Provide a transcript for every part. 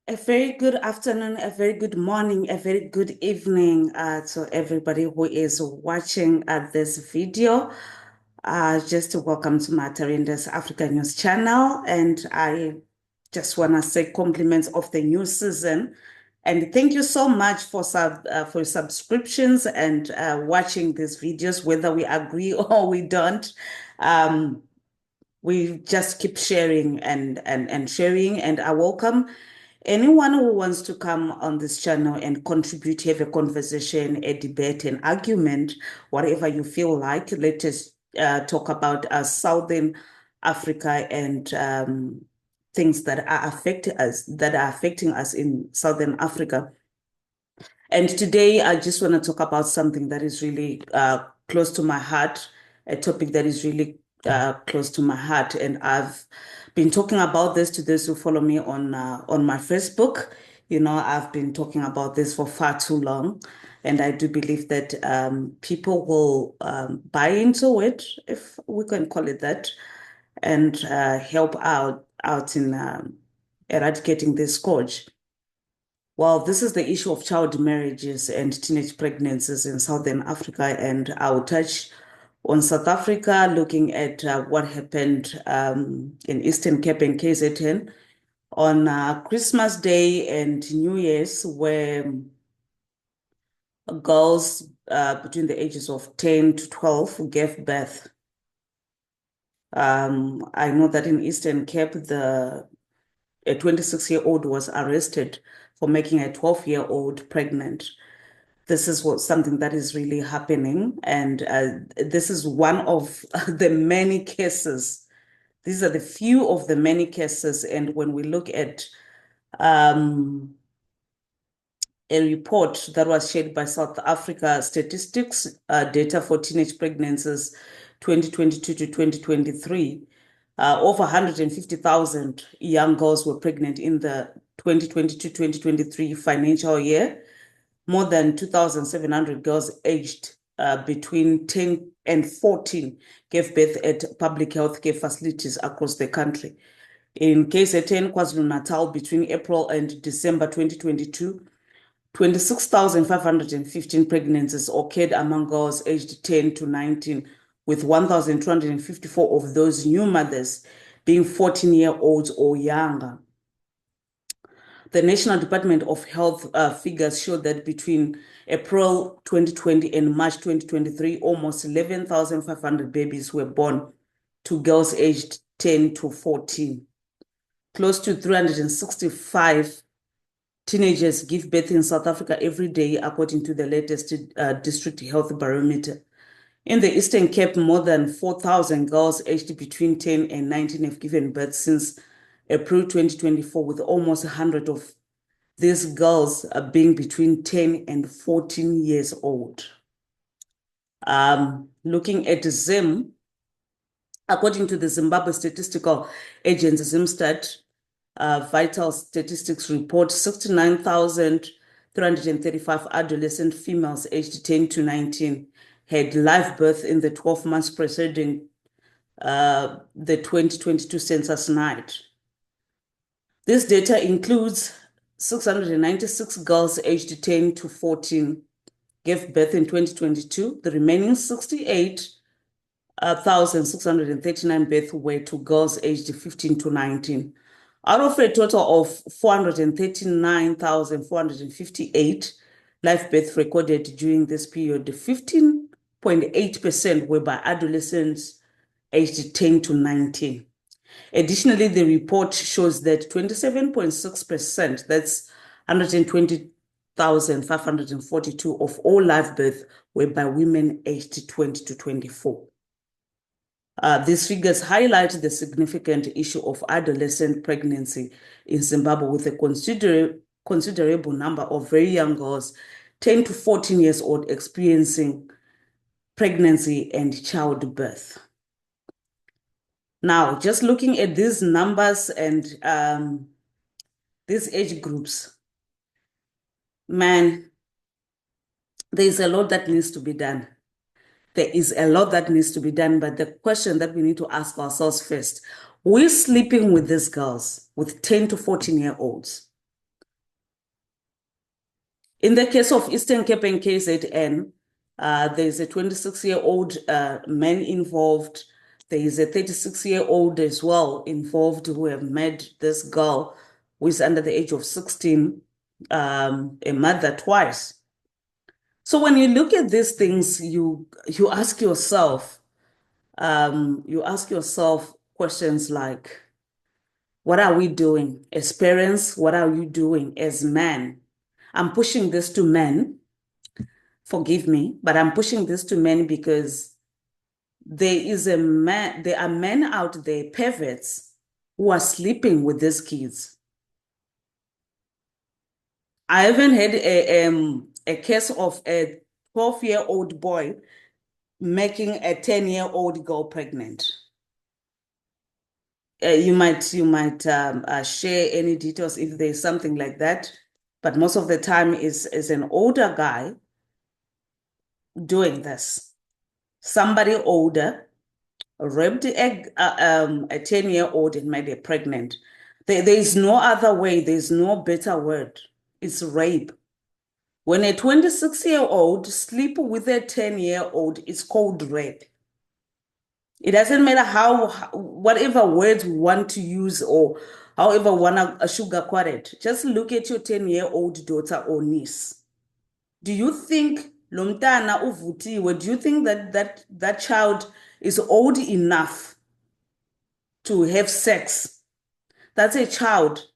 A very good afternoon, a very good morning, a very good evening to everybody who is watching this video. Just welcome to Matarinda's Africa News channel. And I just want to say compliments of the new season. And thank you so much for subscriptions and watching these videos, whether we agree or we don't. Um, we just keep sharing and sharing, and I welcome anyone who wants to come on this channel and contribute, have a conversation, a debate, an argument, whatever you feel like. Let us talk about Southern Africa and things that are affecting us in Southern Africa. And today, I just want to talk about something that is really close to my heart, a topic that is really close to my heart. And I've been talking about this to those who follow me on my Facebook. You know, I've been talking about this for far too long, and I do believe that people will buy into it, if we can call it that, and help out in eradicating this scourge. Well, this is the issue of child marriages and teenage pregnancies in Southern Africa, and I'll touch on South Africa, looking at what happened in Eastern Cape and KZN on Christmas Day and New Year's, where girls between the ages of 10 to 12 gave birth. I know that in Eastern Cape, a 26-year-old was arrested for making a 12-year-old pregnant. This is something that is really happening, and this is one of the many cases. These are the few of the many cases, and when we look at um, a report that was shared by South Africa Statistics data for teenage pregnancies 2022 to 2023, over 150,000 young girls were pregnant in the 2022-2023 financial year. More than 2,700 girls aged between 10 and 14 gave birth at public health care facilities across the country. In KZN, KwaZulu-Natal, between April and December 2022, 26,515 pregnancies occurred among girls aged 10 to 19, with 1,254 of those new mothers being 14-year-olds or younger. The National Department of Health figures show that between April 2020 and March 2023, almost 11,500 babies were born to girls aged 10 to 14. Close to 365 teenagers give birth in South Africa every day, according to the latest district health barometer. In the Eastern Cape, more than 4,000 girls aged between 10 and 19 have given birth since April 2024, with almost 100 of these girls are being between 10 and 14 years old. Looking at Zim, according to the Zimbabwe Statistical Agency, Zimstat, Vital Statistics report 69,335 adolescent females aged 10 to 19 had live birth in the 12 months preceding the 2022 census night. This data includes 696 girls aged 10 to 14 gave birth in 2022. The remaining 68,639 births were to girls aged 15 to 19. Out of a total of 439,458 live births recorded during this period, 15.8% were by adolescents aged 10 to 19. Additionally, the report shows that 27.6%, that's 120,542 of all live births were by women aged 20 to 24. These figures highlight the significant issue of adolescent pregnancy in Zimbabwe, with a considerable number of very young girls, 10 to 14 years old, experiencing pregnancy and childbirth. Now, just looking at these numbers and these age groups, man, there's a lot that needs to be done. There is a lot that needs to be done, but the question that we need to ask ourselves first, we're sleeping with these girls, with 10 to 14-year-olds. In the case of Eastern Cape and KZN, there's a 26-year-old man involved. There is a 36-year-old as well involved who have met this girl who is under the age of 16, a mother twice. So when you look at these things, you ask yourself questions like, what are we doing as parents? What are you doing as men? I'm pushing this to men. Forgive me, but I'm pushing this to men because there are men out there, perverts, who are sleeping with these kids. I haven't had a case of a 12-year-old boy making a 10-year-old girl pregnant. You might share any details if there's something like that, but most of the time is an older guy doing this. Somebody older raped a 10-year-old and made her pregnant. There is no other way. There's no better word. It's rape. When a 26-year-old sleep with a 10-year-old, it's called rape. It doesn't matter whatever words we want to use or however we want to sugarcoat it. Just look at your 10-year-old daughter or niece. Do you think lomtana uvutiwe? Do you think that child is old enough to have sex? That's a child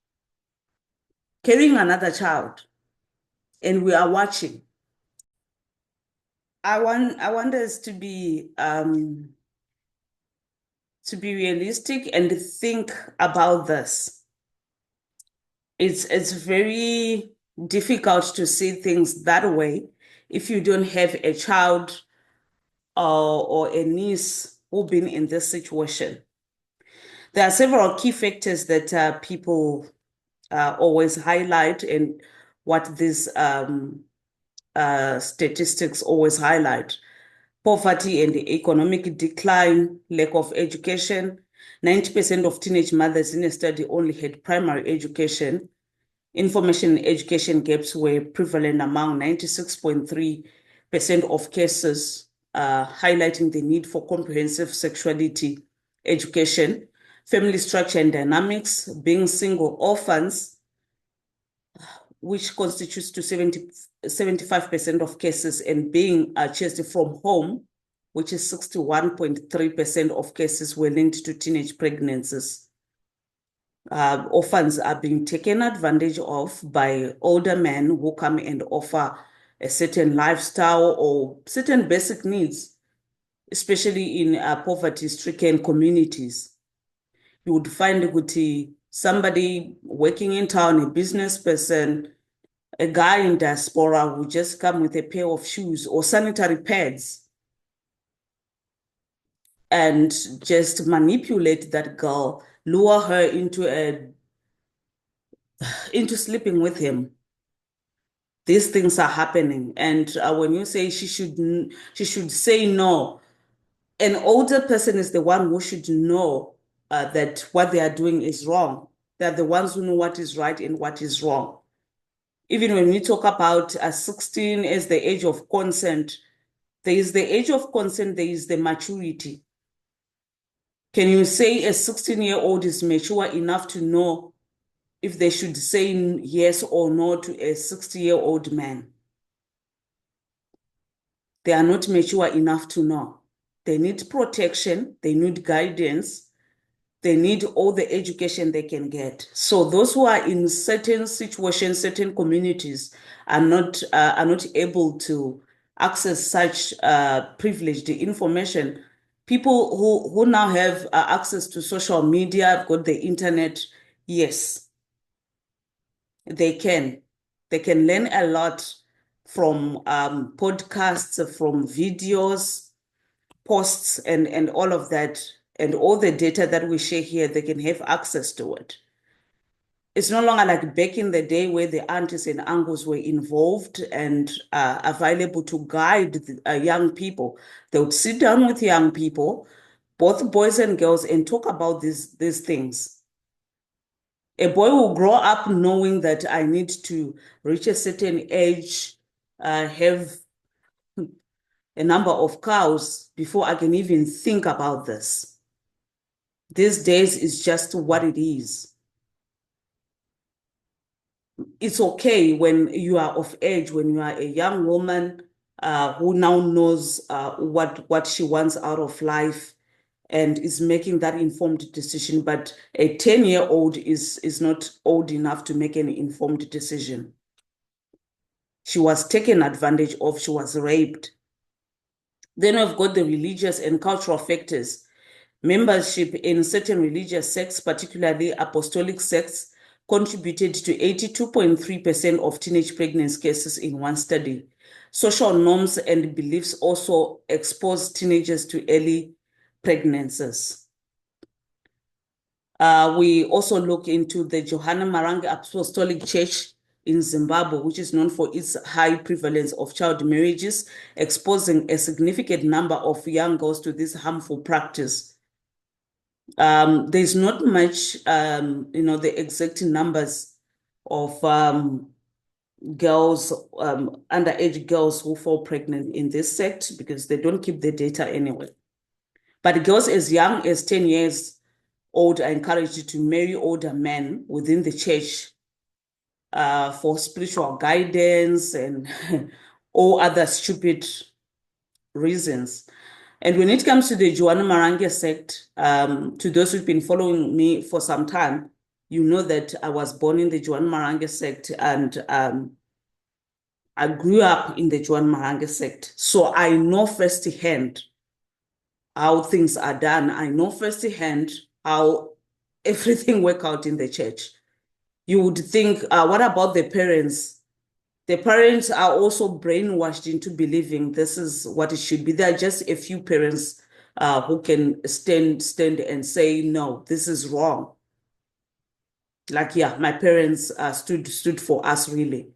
carrying another child, and we are watching. I want us to be realistic and think about this. It's very difficult to see things that way if you don't have a child or a niece who've been in this situation. There are several key factors that people always highlight, and what these statistics always highlight. Poverty and economic decline, lack of education. 90% of teenage mothers in a study only had primary education. Information and education gaps were prevalent among 96.3% of cases, highlighting the need for comprehensive sexuality education. Family structure and dynamics, being single orphans, which constitutes to 75% of cases, and being chased from home, which is 61.3% of cases, were linked to teenage pregnancies. Orphans are being taken advantage of by older men who come and offer a certain lifestyle or certain basic needs, especially in poverty-stricken communities. You would find somebody working in town, a business person, a guy in diaspora who just come with a pair of shoes or sanitary pads and just manipulate that girl, lure her into sleeping with him. These things are happening, and when you say she should say no, an older person is the one who should know that what they are doing is wrong. They're the ones who know what is right and what is wrong. Even when we talk about 16 as the age of consent, there is the age of consent, there is the maturity. Can you say a 16-year-old is mature enough to know if they should say yes or no to a 60-year-old man? They are not mature enough to know. They need protection, they need guidance, they need all the education they can get. So those who are in certain situations, certain communities are not able to access such privileged information. People who now have access to social media, have got the internet, yes, they can. They can learn a lot from podcasts, from videos, posts, and all of that, and all the data that we share here, they can have access to it. It's no longer like back in the day where the aunties and uncles were involved and available to guide the, young people. They would sit down with young people, both boys and girls, and talk about these things. A boy will grow up knowing that I need to reach a certain age, have a number of cows before I can even think about this. These days is just what it is. It's okay when you are of age, when you are a young woman who now knows what she wants out of life and is making that informed decision. But a 10-year-old is not old enough to make an informed decision. She was taken advantage of, she was raped. Then we've got the religious and cultural factors. Membership in certain religious sects, particularly apostolic sects, contributed to 82.3% of teenage pregnancy cases in one study. Social norms and beliefs also expose teenagers to early pregnancies. We also look into the Johanna Maranga Apostolic Church in Zimbabwe, which is known for its high prevalence of child marriages, exposing a significant number of young girls to this harmful practice. There's not much, the exact numbers of girls, underage girls who fall pregnant in this sect because they don't keep the data anyway. But girls as young as 10 years old are encouraged to marry older men within the church for spiritual guidance and all other stupid reasons. And when it comes to the Johanna Maranga sect, to those who've been following me for some time, you know that I was born in the Johanna Maranga sect and I grew up in the Johanna Maranga sect. So I know firsthand how things are done. I know firsthand how everything works out in the church. You would think, what about the parents? The parents are also brainwashed into believing this is what it should be. There are just a few parents who can stand and say, no, this is wrong. Like, yeah, my parents stood for us really.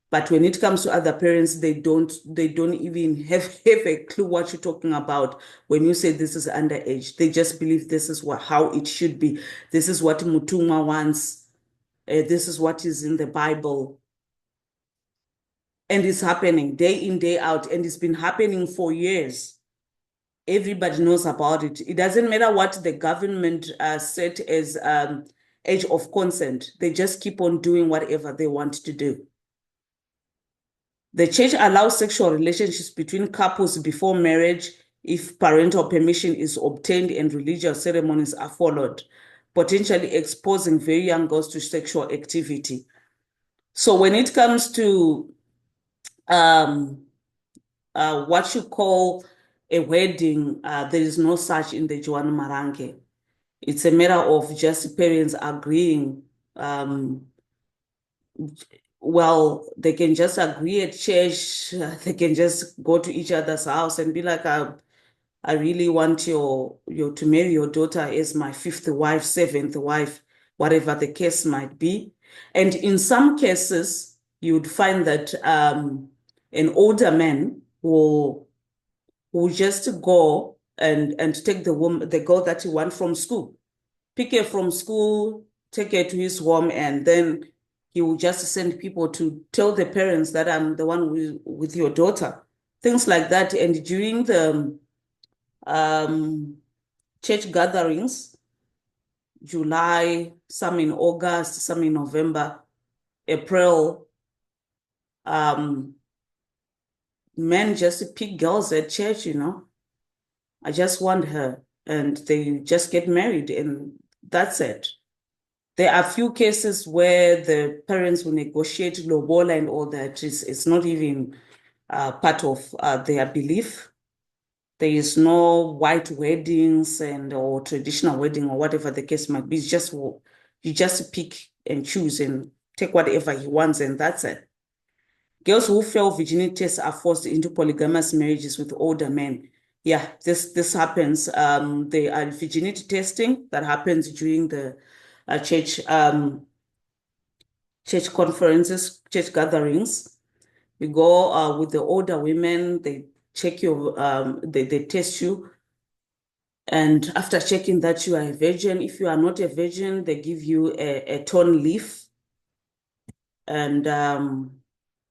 But when it comes to other parents, they don't even have a clue what you're talking about when you say this is underage. They just believe this is how it should be. This is what Mutumwa wants. This is what is in the Bible. And it's happening day in, day out, and it's been happening for years. Everybody knows about it. It doesn't matter what the government set as age of consent. They just keep on doing whatever they want to do. The church allows sexual relationships between couples before marriage if parental permission is obtained and religious ceremonies are followed, potentially exposing very young girls to sexual activity. So when it comes to what you call a wedding, there is no such in the Johanna Maranga. It's a matter of just parents agreeing. Well, they can just agree at church. They can just go to each other's house and be like, I really want you to marry your daughter as my fifth wife, seventh wife, whatever the case might be. And in some cases, you would find that an older man will just go and take the girl that he wants from school, pick her from school, take her to his home, and then he will just send people to tell the parents that I'm the one with your daughter, things like that. And during the church gatherings, July, some in August, some in November, April, men just pick girls at church, I just want her, and they just get married, and that's it. There are a few cases where the parents will negotiate lobola and all that. It's not even part of their belief. There is no white weddings or traditional wedding or whatever the case might be. It's just you just pick and choose and take whatever he wants, and that's it. Girls who fail virginity tests are forced into polygamous marriages with older men. Yeah, this happens. There are virginity testing that happens during the church conferences, church gatherings. You go with the older women, they check they test you. And after checking that you are a virgin, if you are not a virgin, they give you a torn leaf, and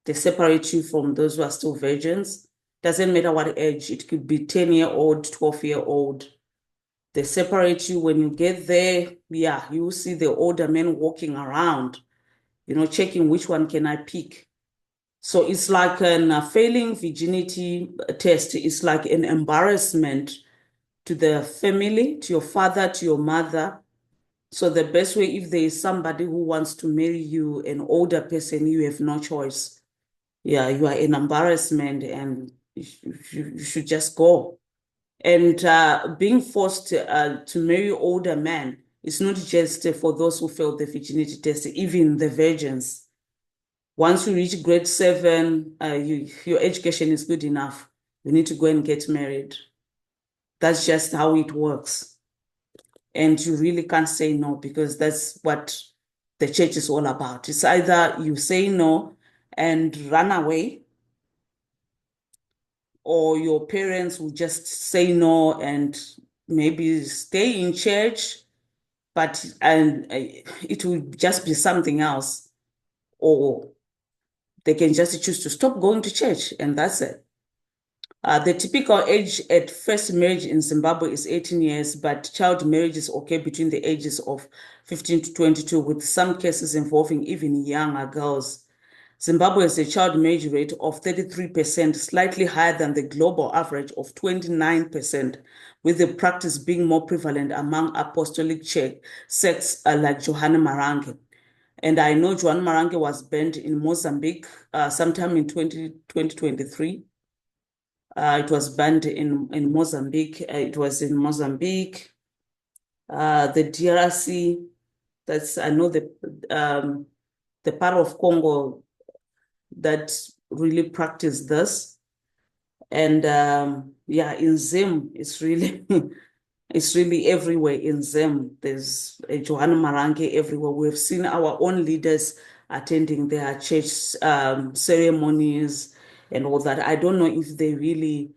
they separate you from those who are still virgins. Doesn't matter what age, it could be 10-year-old, 12-year-old. They separate you. When you get there, yeah, you see the older men walking around, checking which one can I pick. So it's like a failing virginity test. It's like an embarrassment to the family, to your father, to your mother. So the best way, if there is somebody who wants to marry you, an older person, you have no choice. Yeah, you are an embarrassment, and you should just go. And being forced to marry older men is not just for those who failed the virginity test, even the virgins. Once you reach grade 7, your education is good enough. You need to go and get married. That's just how it works. And you really can't say no, because that's what the church is all about. It's either you say no and run away, or your parents will just say no and maybe stay in church, but it will just be something else, or they can just choose to stop going to church, and that's it. The typical age at first marriage in Zimbabwe is 18 years, but child marriage is okay between the ages of 15 to 22, with some cases involving even younger girls. Zimbabwe has a child marriage rate of 33%, slightly higher than the global average of 29%, with the practice being more prevalent among apostolic sects like Johanna Marange. And I know Johanna Marange was banned in Mozambique sometime in 2023. It was banned in Mozambique. It was in Mozambique, the DRC. I know the part of Congo that really practice this. And yeah, in Zim, it's really it's really everywhere in Zim. There's a Johanna Marange everywhere. We've seen our own leaders attending their church ceremonies and all that. I don't know if they really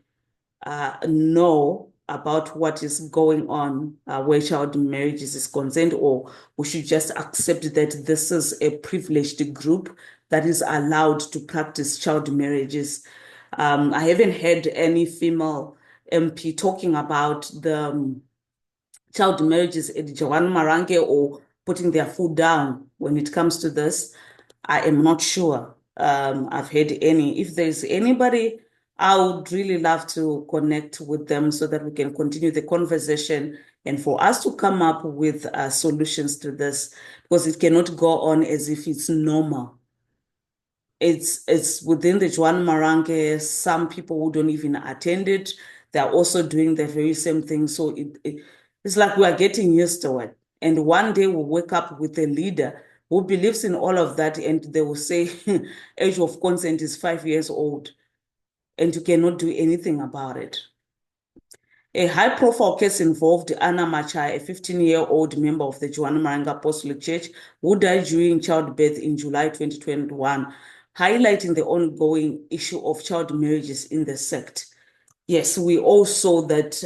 know about what is going on where child marriages is concerned, or we should just accept that this is a privileged group that is allowed to practice child marriages. I haven't heard any female MP talking about the child marriages at Johanna Marange, or putting their foot down when it comes to this. I am not sure I've heard any. If there's anybody, I would really love to connect with them so that we can continue the conversation and for us to come up with solutions to this, because it cannot go on as if it's normal. It's within the Johanna Marange. Some people who don't even attend it, they're also doing the very same thing. So it's like we are getting used to it. And one day we'll wake up with a leader who believes in all of that, and they will say age of consent is 5 years old, and you cannot do anything about it. A high-profile case involved Anna Machai, a 15-year-old member of the Johanna Marange Apostolic Church, who died during childbirth in July 2021, highlighting the ongoing issue of child marriages in the sect. Yes, we all saw that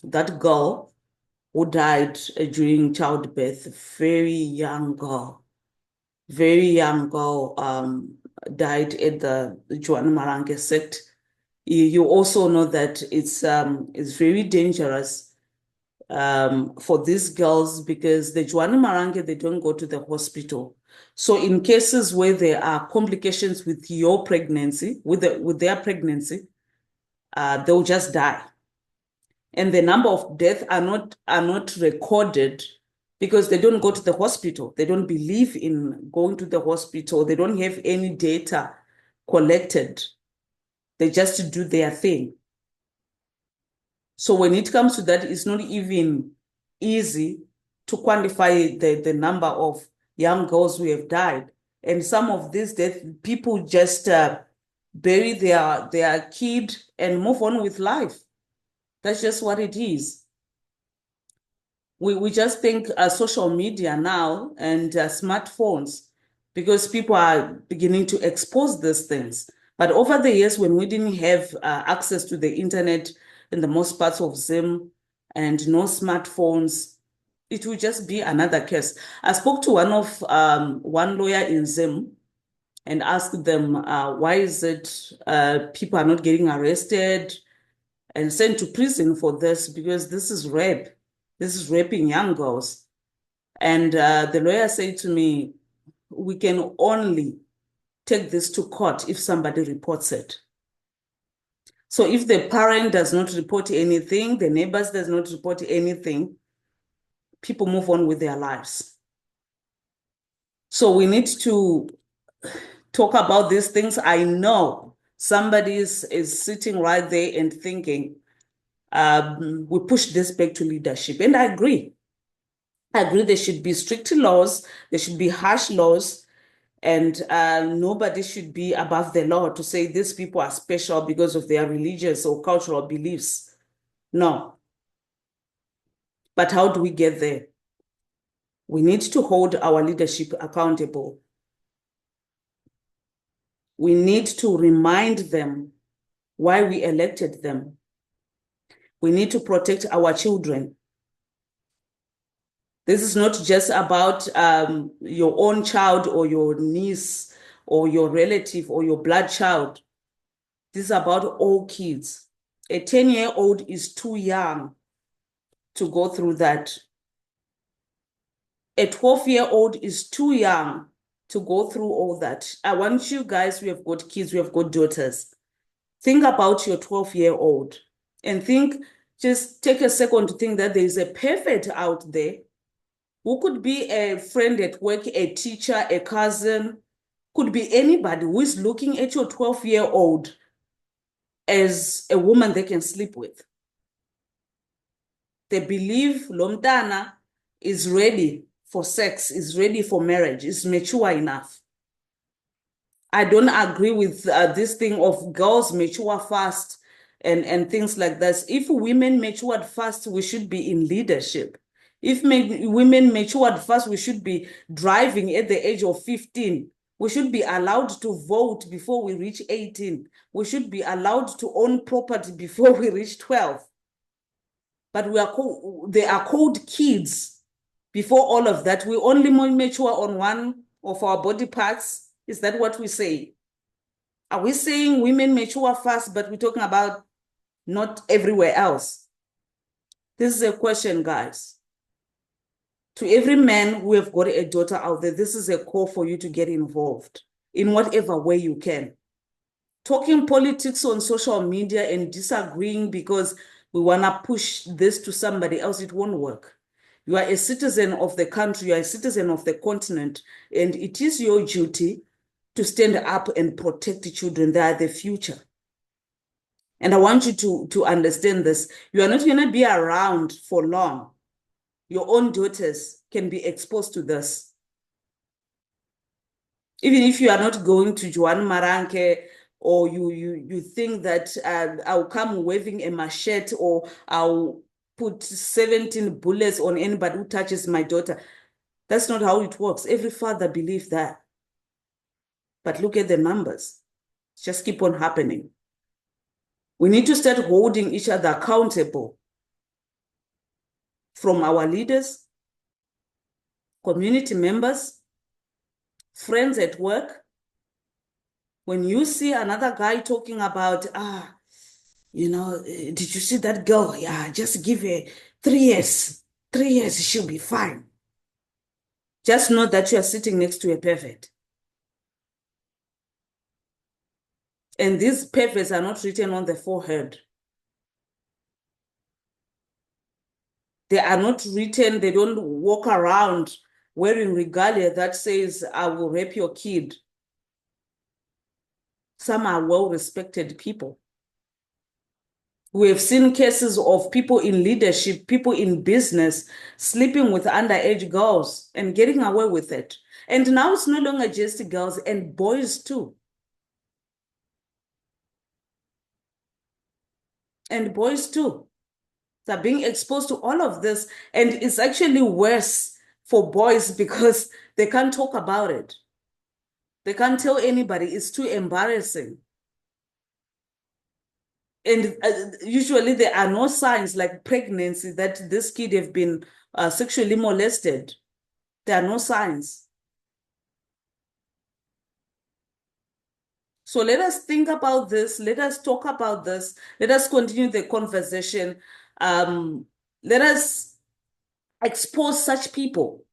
that girl who died during childbirth, very young girl, died at the Johanna Marange sect. You also know that it's very dangerous for these girls, because the Johanna Marange, they don't go to the hospital. So in cases where there are complications with your pregnancy, with their pregnancy, they'll just die. And the number of deaths are not recorded because they don't go to the hospital. They don't believe in going to the hospital. They don't have any data collected. They just do their thing. So when it comes to that, it's not even easy to quantify the number of young girls who have died. And some of these deaths, people just bury their kid and move on with life. That's just what it is. We just think social media now and smartphones, because people are beginning to expose these things. But over the years, when we didn't have access to the internet in the most parts of Zim, and no smartphones, it will just be another case. I spoke to one lawyer in Zim and asked them, why is it people are not getting arrested and sent to prison for this? Because this is rape. This is raping young girls. And the lawyer said to me, we can only take this to court if somebody reports it. So if the parent does not report anything, the neighbors does not report anything, people move on with their lives. So we need to talk about these things. I know somebody is sitting right there and thinking, we push this back to leadership. And I agree. I agree there should be strict laws, there should be harsh laws, and nobody should be above the law to say these people are special because of their religious or cultural beliefs. No. But how do we get there? We need to hold our leadership accountable. We need to remind them why we elected them. We need to protect our children. This is not just about your own child or your niece or your relative or your blood child. This is about all kids. A 10-year-old is too young to go through that. A 12-year-old is too young to go through all that. I want you guys, we have got kids, we have got daughters. Think about your 12-year-old and just take a second to think that there is a perfect out there who could be a friend at work, a teacher, a cousin, could be anybody who is looking at your 12-year-old as a woman they can sleep with. They believe Lomtana is ready for sex, is ready for marriage, is mature enough. I don't agree with this thing of girls mature fast and things like that. If women matured fast, we should be in leadership. If women matured fast, we should be driving at the age of 15. We should be allowed to vote before we reach 18. We should be allowed to own property before we reach 12. But they are called kids before all of that. We only mature on one of our body parts. Is that what we say? Are we saying women mature fast, but we're talking about not everywhere else? This is a question, guys. To every man who have got a daughter out there, this is a call for you to get involved in whatever way you can. Talking politics on social media and disagreeing because we want to push this to somebody else, it won't work. You are a citizen of the country, you are a citizen of the continent, and it is your duty to stand up and protect the children. They are the future. And I want you to understand this. You are not going to be around for long. Your own daughters can be exposed to this. Even if you are not going to Juan Maranke, or you think that I'll come waving a machete, or I'll put 17 bullets on anybody who touches my daughter. That's not how it works. Every father believes that. But look at the numbers. Just keep on happening. We need to start holding each other accountable, from our leaders, community members, friends at work. When you see another guy talking about, did you see that girl? Yeah, just give her 3 years. 3 years, she'll be fine. Just know that you are sitting next to a pervert. And these perverts are not written on the forehead. They are not written, they don't walk around wearing regalia that says, I will rape your kid. Some are well-respected people. We have seen cases of people in leadership, people in business, sleeping with underage girls and getting away with it. And now it's no longer just girls, and boys too. And boys too. They're being exposed to all of this. And it's actually worse for boys because they can't talk about it. They can't tell anybody. It's too embarrassing. And usually there are no signs like pregnancy that this kid have been sexually molested. There are no signs. So let us think about this. Let us talk about this. Let us continue the conversation. Let us expose such people.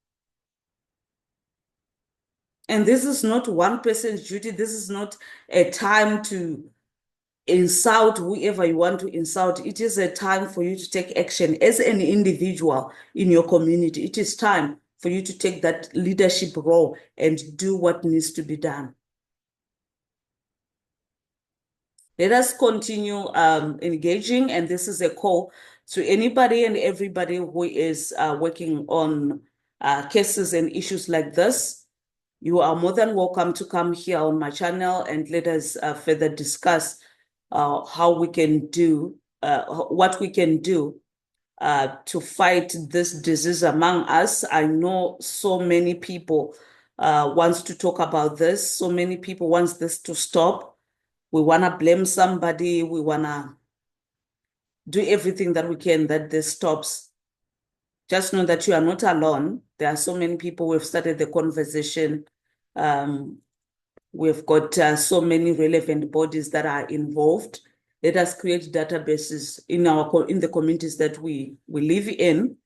And this is not one person's duty. This is not a time to insult whoever you want to insult. It is a time for you to take action as an individual in your community. It is time for you to take that leadership role and do what needs to be done. Let us continue engaging, and this is a call to anybody and everybody who is working on cases and issues like this. You are more than welcome to come here on my channel and let us further discuss how we can do, what we can do to fight this disease among us. I know so many people wants to talk about this. So many people wants this to stop. We want to blame somebody. We want to do everything that we can that this stops. Just know that you are not alone. There are so many people who have started the conversation. We've got so many relevant bodies that are involved. Let us create databases in the communities that we live in.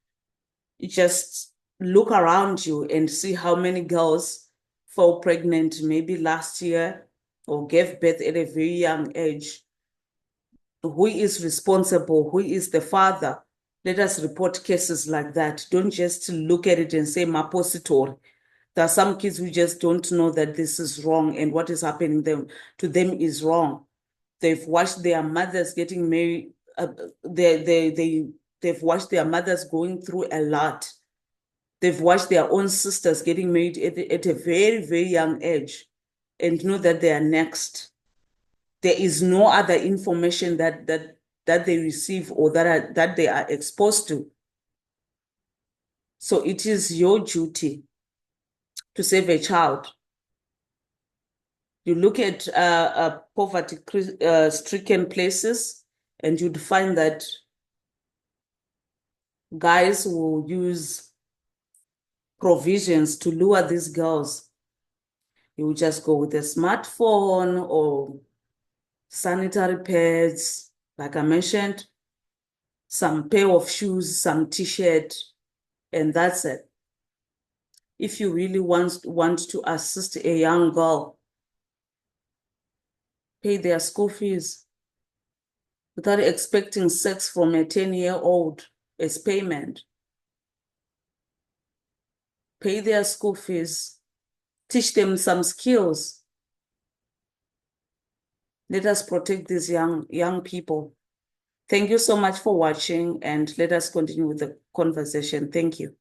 You just look around you and see how many girls fell pregnant maybe last year or gave birth at a very young age. Who is responsible? Who is the father? Let us report cases like that. Don't just look at it and say mapositori. There are some kids who just don't know that this is wrong and what is happening to them is wrong. They've watched their mothers getting married. They've watched their mothers going through a lot. They've watched their own sisters getting married at a very, very young age and know that they are next. There is no other information that they receive or that they are exposed to. So it is your duty to save a child. You look at poverty-stricken places, and you'd find that guys will use provisions to lure these girls. You will just go with a smartphone or sanitary pads, like I mentioned, some pair of shoes, some t-shirt, and that's it. If you really want to assist a young girl, pay their school fees without expecting sex from a 10-year-old as payment. Pay their school fees, teach them some skills. Let us protect these young people. Thank you so much for watching, and let us continue with the conversation. Thank you.